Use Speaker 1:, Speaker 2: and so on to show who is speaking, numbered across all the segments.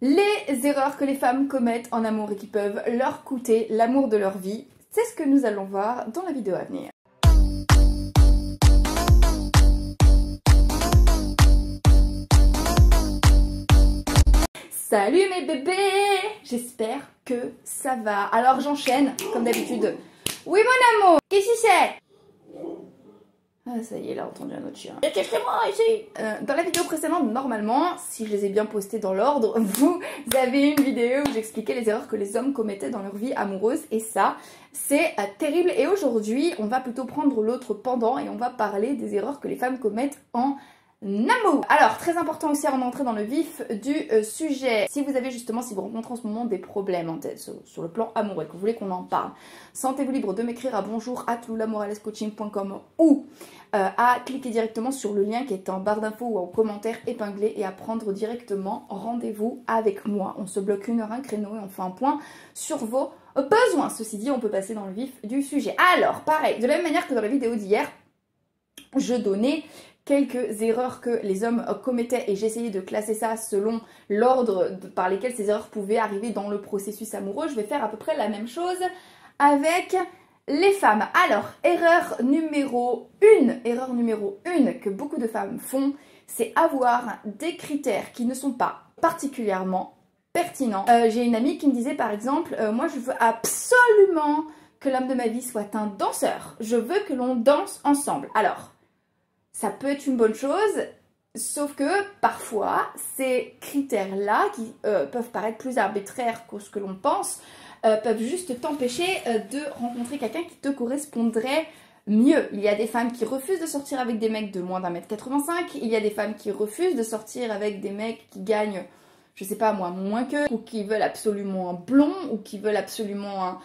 Speaker 1: Les erreurs que les femmes commettent en amour et qui peuvent leur coûter l'amour de leur vie, c'est ce que nous allons voir dans la vidéo à venir. Salut mes bébés! J'espère que ça va. Alors j'enchaîne, comme d'habitude. Oui mon amour! Qu'est-ce que c'est? Ah ça y est, là, entendu un autre chien. Cache-moi ici! Dans la vidéo précédente, normalement, si je les ai bien postées dans l'ordre, vous avez une vidéo où j'expliquais les erreurs que les hommes commettaient dans leur vie amoureuse. Et ça, c'est terrible. Et aujourd'hui, on va plutôt prendre l'autre pendant et on va parler des erreurs que les femmes commettent en amour. Alors, très important aussi avant d'entrer dans le vif du sujet, si vous avez justement, si vous rencontrez en ce moment des problèmes en tête sur le plan amoureux, que vous voulez qu'on en parle, sentez-vous libre de m'écrire à bonjour@loulamouralescoaching.com ou à cliquer directement sur le lien qui est en barre d'infos ou en commentaire épinglé et à prendre directement rendez-vous avec moi. On se bloque 1 heure, un créneau et on fait un point sur vos besoins. Ceci dit, on peut passer dans le vif du sujet. Alors, pareil, de la même manière que dans la vidéo d'hier, je donnais quelques erreurs que les hommes commettaient et j'essayais de classer ça selon l'ordre par lesquels ces erreurs pouvaient arriver dans le processus amoureux. Je vais faire à peu près la même chose avec les femmes. Alors, erreur numéro 1 que beaucoup de femmes font, c'est avoir des critères qui ne sont pas particulièrement pertinents. J'ai une amie qui me disait par exemple, moi je veux absolument que l'homme de ma vie soit un danseur. Je veux que l'on danse ensemble. Alors, ça peut être une bonne chose, sauf que parfois, ces critères-là, qui peuvent paraître plus arbitraires que ce que l'on pense, peuvent juste t'empêcher de rencontrer quelqu'un qui te correspondrait mieux. Il y a des femmes qui refusent de sortir avec des mecs de moins d'1m85, il y a des femmes qui refusent de sortir avec des mecs qui gagnent, je sais pas moi, moins qu'eux, ou qui veulent absolument un blond, ou qui veulent absolument un...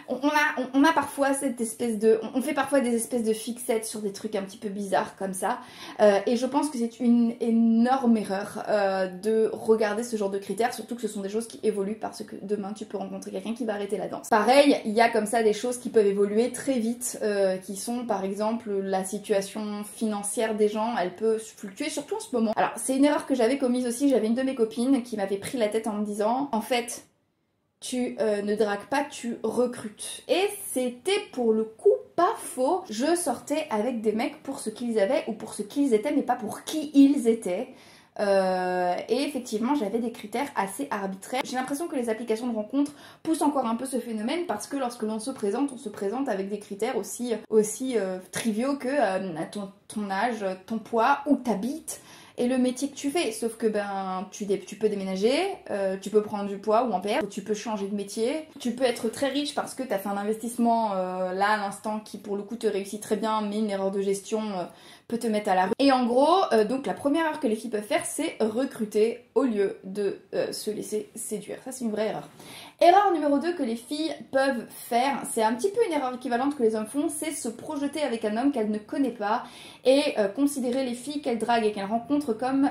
Speaker 1: On a parfois cette espèce de... On fait parfois des espèces de fixettes sur des trucs un petit peu bizarres comme ça. Et je pense que c'est une énorme erreur de regarder ce genre de critères, surtout que ce sont des choses qui évoluent parce que demain tu peux rencontrer quelqu'un qui va arrêter la danse. Pareil, il y a comme ça des choses qui peuvent évoluer très vite, qui sont par exemple la situation financière des gens, elle peut fluctuer, surtout en ce moment. Alors c'est une erreur que j'avais commise aussi, j'avais une de mes copines qui m'avait pris la tête en me disant, en fait... tu ne dragues pas, tu recrutes. Et c'était pour le coup pas faux. Je sortais avec des mecs pour ce qu'ils avaient ou pour ce qu'ils étaient, mais pas pour qui ils étaient. Et effectivement, j'avais des critères assez arbitraires. J'ai l'impression que les applications de rencontres poussent encore un peu ce phénomène parce que lorsque l'on se présente, on se présente avec des critères aussi triviaux que ton âge, ton poids, où t'habites. Et le métier que tu fais, sauf que ben tu peux déménager, tu peux prendre du poids ou en perdre, tu peux changer de métier, tu peux être très riche parce que tu as fait un investissement là à l'instant qui pour le coup te réussit très bien, mais une erreur de gestion peut te mettre à la rue. Et en gros, donc la première erreur que les filles peuvent faire, c'est recruter au lieu de se laisser séduire. Ça c'est une vraie erreur. Erreur numéro 2 que les filles peuvent faire, c'est un petit peu une erreur équivalente que les hommes font, c'est se projeter avec un homme qu'elles ne connaissent pas et considérer les filles qu'elles draguent et qu'elles rencontrent comme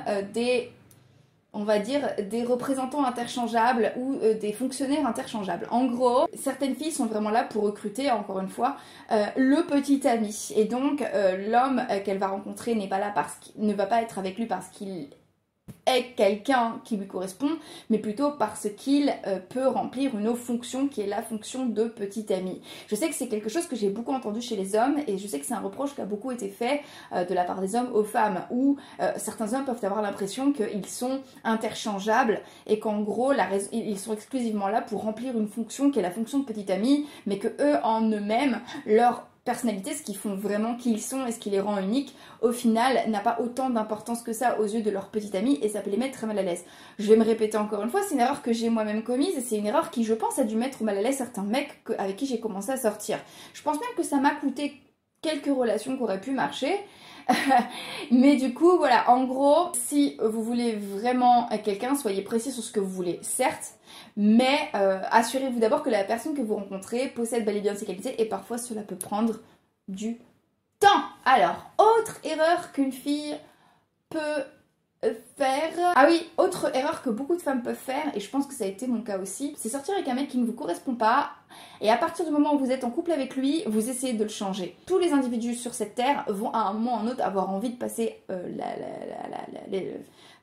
Speaker 1: on va dire, des représentants interchangeables ou des fonctionnaires interchangeables. En gros, certaines filles sont vraiment là pour recruter, encore une fois, le petit ami. Et donc, l'homme qu'elle va rencontrer n'est pas là ne va pas être avec lui parce qu'il est quelqu'un qui lui correspond, mais plutôt parce qu'il peut remplir une autre fonction qui est la fonction de petit ami. Je sais que c'est quelque chose que j'ai beaucoup entendu chez les hommes et je sais que c'est un reproche qui a beaucoup été fait de la part des hommes aux femmes où certains hommes peuvent avoir l'impression qu'ils sont interchangeables et qu'en gros ils sont exclusivement là pour remplir une fonction qui est la fonction de petit ami, mais que eux en eux-mêmes, leur personnalité, ce qui font vraiment qui ils sont et ce qui les rend uniques, au final, n'a pas autant d'importance que ça aux yeux de leur petite amie et ça peut les mettre très mal à l'aise. Je vais me répéter encore une fois, c'est une erreur que j'ai moi-même commise et c'est une erreur qui, je pense, a dû mettre mal à l'aise certains mecs avec qui j'ai commencé à sortir. Je pense même que ça m'a coûté quelques relations qui auraient pu marcher. Mais du coup, voilà, en gros, si vous voulez vraiment quelqu'un, soyez précis sur ce que vous voulez, certes, mais assurez-vous d'abord que la personne que vous rencontrez possède bel et bien ses qualités et parfois cela peut prendre du temps. Alors, autre erreur qu'une fille peut faire... Ah oui, autre erreur que beaucoup de femmes peuvent faire, et je pense que ça a été mon cas aussi, c'est sortir avec un mec qui ne vous correspond pas, et à partir du moment où vous êtes en couple avec lui, vous essayez de le changer. Tous les individus sur cette terre vont à un moment ou à un autre avoir envie de passer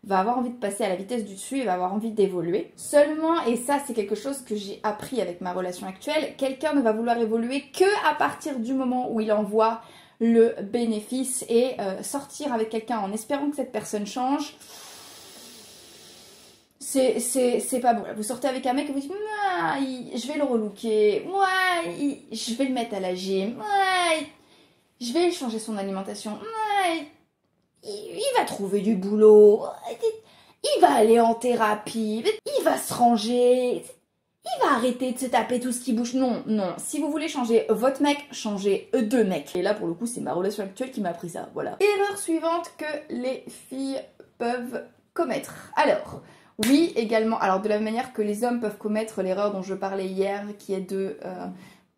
Speaker 1: va avoir envie de passer à la vitesse du dessus et va avoir envie d'évoluer. Seulement, et ça c'est quelque chose que j'ai appris avec ma relation actuelle, quelqu'un ne va vouloir évoluer que à partir du moment où il en voit le bénéfice, et sortir avec quelqu'un en espérant que cette personne change, c'est pas bon. Vous sortez avec un mec et vous dites je vais le relooker, je vais le mettre à la gym, je vais changer son alimentation, il va trouver du boulot, il va aller en thérapie, il va se ranger, il va arrêter de se taper tout ce qui bouge. Non, non. Si vous voulez changer votre mec, changez deux mecs. Et là, pour le coup, c'est ma relation actuelle qui m'a appris ça. Voilà. Erreur suivante que les filles peuvent commettre. Alors, oui, également. Alors, de la même manière que les hommes peuvent commettre l'erreur dont je parlais hier, qui est de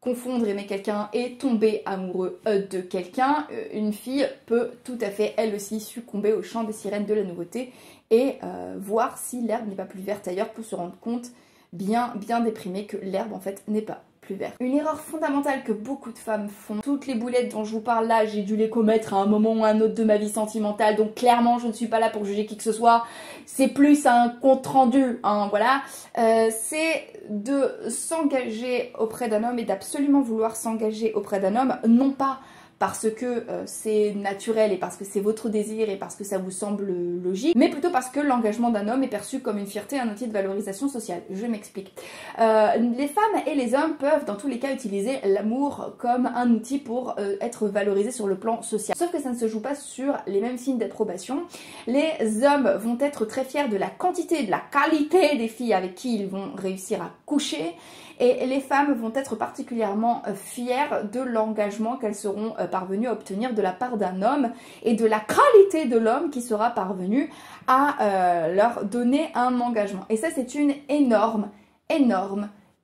Speaker 1: confondre aimer quelqu'un et tomber amoureux de quelqu'un, une fille peut tout à fait, elle aussi, succomber au chant des sirènes de la nouveauté et voir si l'herbe n'est pas plus verte ailleurs pour se rendre compte bien déprimé que l'herbe en fait n'est pas plus verte. Une erreur fondamentale que beaucoup de femmes font, toutes les boulettes dont je vous parle là, j'ai dû les commettre à un moment ou à un autre de ma vie sentimentale, donc clairement je ne suis pas là pour juger qui que ce soit, c'est plus un compte rendu, hein, voilà, c'est de s'engager auprès d'un homme et d'absolument vouloir s'engager auprès d'un homme, non pas parce que c'est naturel et parce que c'est votre désir et parce que ça vous semble logique, mais plutôt parce que l'engagement d'un homme est perçu comme une fierté, un outil de valorisation sociale. Je m'explique. Les femmes et les hommes peuvent dans tous les cas utiliser l'amour comme un outil pour être valorisés sur le plan social. Sauf que ça ne se joue pas sur les mêmes signes d'approbation. Les hommes vont être très fiers de la quantité et de la qualité des filles avec qui ils vont réussir à coucher. Et les femmes vont être particulièrement fières de l'engagement qu'elles seront parvenues à obtenir de la part d'un homme et de la qualité de l'homme qui sera parvenu à leur donner un engagement. Et ça, c'est une énorme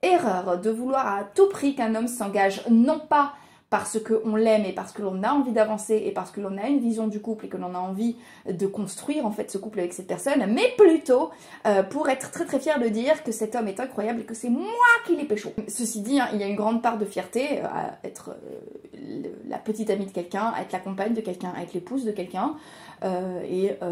Speaker 1: erreur de vouloir à tout prix qu'un homme s'engage, non pas parce qu'on l'aime et parce que l'on a envie d'avancer et parce que l'on a une vision du couple et que l'on a envie de construire en fait ce couple avec cette personne, mais plutôt pour être très fier de dire que cet homme est incroyable et que c'est moi qui l'ai pécho. Ceci dit, hein, il y a une grande part de fierté à être la petite amie de quelqu'un, à être la compagne de quelqu'un, à être l'épouse de quelqu'un.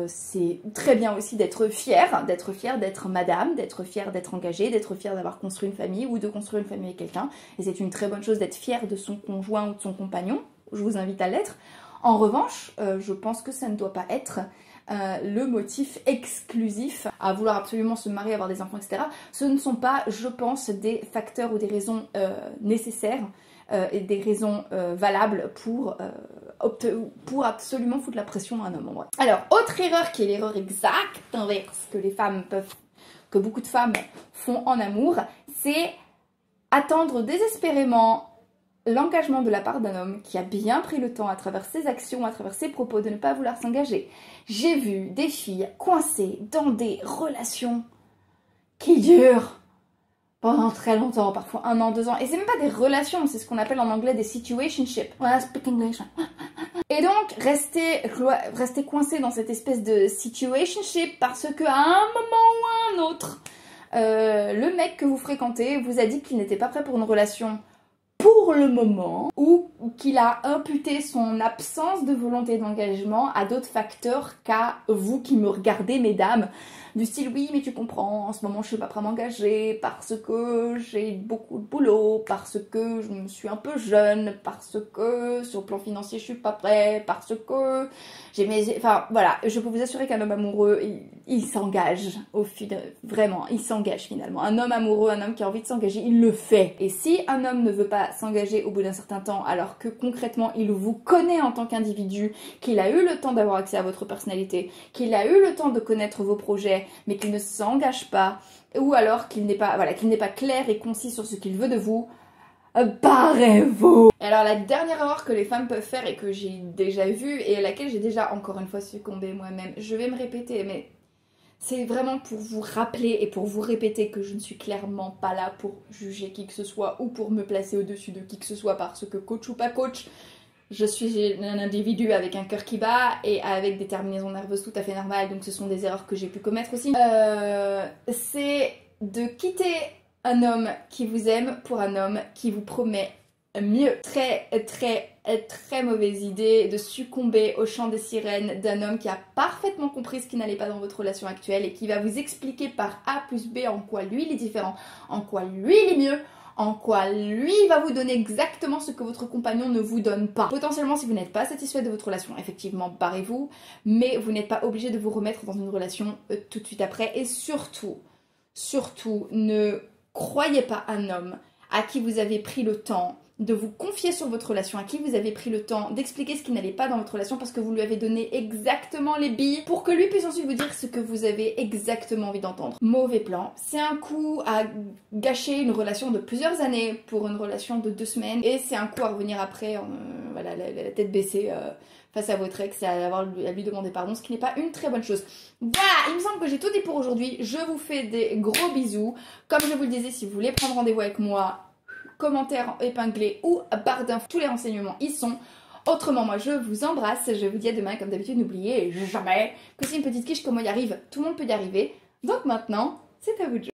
Speaker 1: C'est très bien aussi d'être fière d'être madame, d'être fière d'être engagée, d'être fière d'avoir construit une famille ou de construire une famille avec quelqu'un. Et c'est une très bonne chose d'être fière de son conjoint ou de son compagnon. Je vous invite à l'être. En revanche, je pense que ça ne doit pas être le motif exclusif à vouloir absolument se marier, avoir des enfants, etc. Ce ne sont pas, je pense, des facteurs ou des raisons nécessaires et des raisons valables pour absolument foutre la pression à un homme en vrai. Alors, autre erreur qui est l'erreur exacte inverse que beaucoup de femmes font en amour, c'est attendre désespérément l'engagement de la part d'un homme qui a bien pris le temps à travers ses actions, à travers ses propos de ne pas vouloir s'engager. J'ai vu des filles coincées dans des relations qui durent pendant très longtemps, parfois 1 an, 2 ans. Et c'est même pas des relations, c'est ce qu'on appelle en anglais des situationships. Voilà, speak English. Et donc, rester coincé dans cette espèce de situationship parce qu'à un moment ou à un autre, le mec que vous fréquentez vous a dit qu'il n'était pas prêt pour une relation pour le moment, ou qu'il a imputé son absence de volonté d'engagement à d'autres facteurs qu'à vous qui me regardez, mesdames, du style oui mais tu comprends, en ce moment je suis pas prêt à m'engager parce que j'ai beaucoup de boulot, parce que je me suis un peu jeune, parce que sur le plan financier je suis pas prêt, parce que j'ai mes... Enfin voilà, je peux vous assurer qu'un homme amoureux, il s'engage au final, vraiment, il s'engage finalement. Un homme amoureux, un homme qui a envie de s'engager, il le fait. Et si un homme ne veut pas s'engager au bout d'un certain temps, alors que concrètement il vous connaît en tant qu'individu, qu'il a eu le temps d'avoir accès à votre personnalité, qu'il a eu le temps de connaître vos projets, mais qu'il ne s'engage pas, ou alors qu'il n'est pas, voilà, qu'il n'est pas clair et concis sur ce qu'il veut de vous, barrez-vous. Alors la dernière erreur que les femmes peuvent faire et que j'ai déjà vue et à laquelle j'ai déjà encore une fois succombé moi-même, je vais me répéter, mais c'est vraiment pour vous rappeler et pour vous répéter que je ne suis clairement pas là pour juger qui que ce soit ou pour me placer au-dessus de qui que ce soit parce que coach ou pas coach, je suis un individu avec un cœur qui bat et avec des terminaisons nerveuses tout à fait normales, donc ce sont des erreurs que j'ai pu commettre aussi. C'est de quitter un homme qui vous aime pour un homme qui vous promet mieux. Très mauvaise idée de succomber au chant des sirènes d'un homme qui a parfaitement compris ce qui n'allait pas dans votre relation actuelle et qui va vous expliquer par A plus B en quoi lui il est différent, en quoi lui il est mieux, en quoi lui va vous donner exactement ce que votre compagnon ne vous donne pas. Potentiellement, si vous n'êtes pas satisfait de votre relation, effectivement, barrez-vous, mais vous n'êtes pas obligé de vous remettre dans une relation tout de suite après. Et surtout, ne croyez pas un homme à qui vous avez pris le temps de vous confier sur votre relation, à qui vous avez pris le temps d'expliquer ce qui n'allait pas dans votre relation parce que vous lui avez donné exactement les billes pour que lui puisse ensuite vous dire ce que vous avez exactement envie d'entendre. Mauvais plan. C'est un coup à gâcher une relation de plusieurs années pour une relation de 2 semaines et c'est un coup à revenir après, voilà, la tête baissée face à votre ex et à lui demander pardon, ce qui n'est pas une très bonne chose. Voilà, il me semble que j'ai tout dit pour aujourd'hui. Je vous fais des gros bisous. Comme je vous le disais, si vous voulez prendre rendez-vous avec moi, commentaires épinglés ou barre d'infos, tous les renseignements y sont. Autrement, moi je vous embrasse, je vous dis à demain. Comme d'habitude, n'oubliez jamais que c'est une petite quiche, comme moi y arrive, tout le monde peut y arriver. Donc maintenant, c'est à vous de jouer.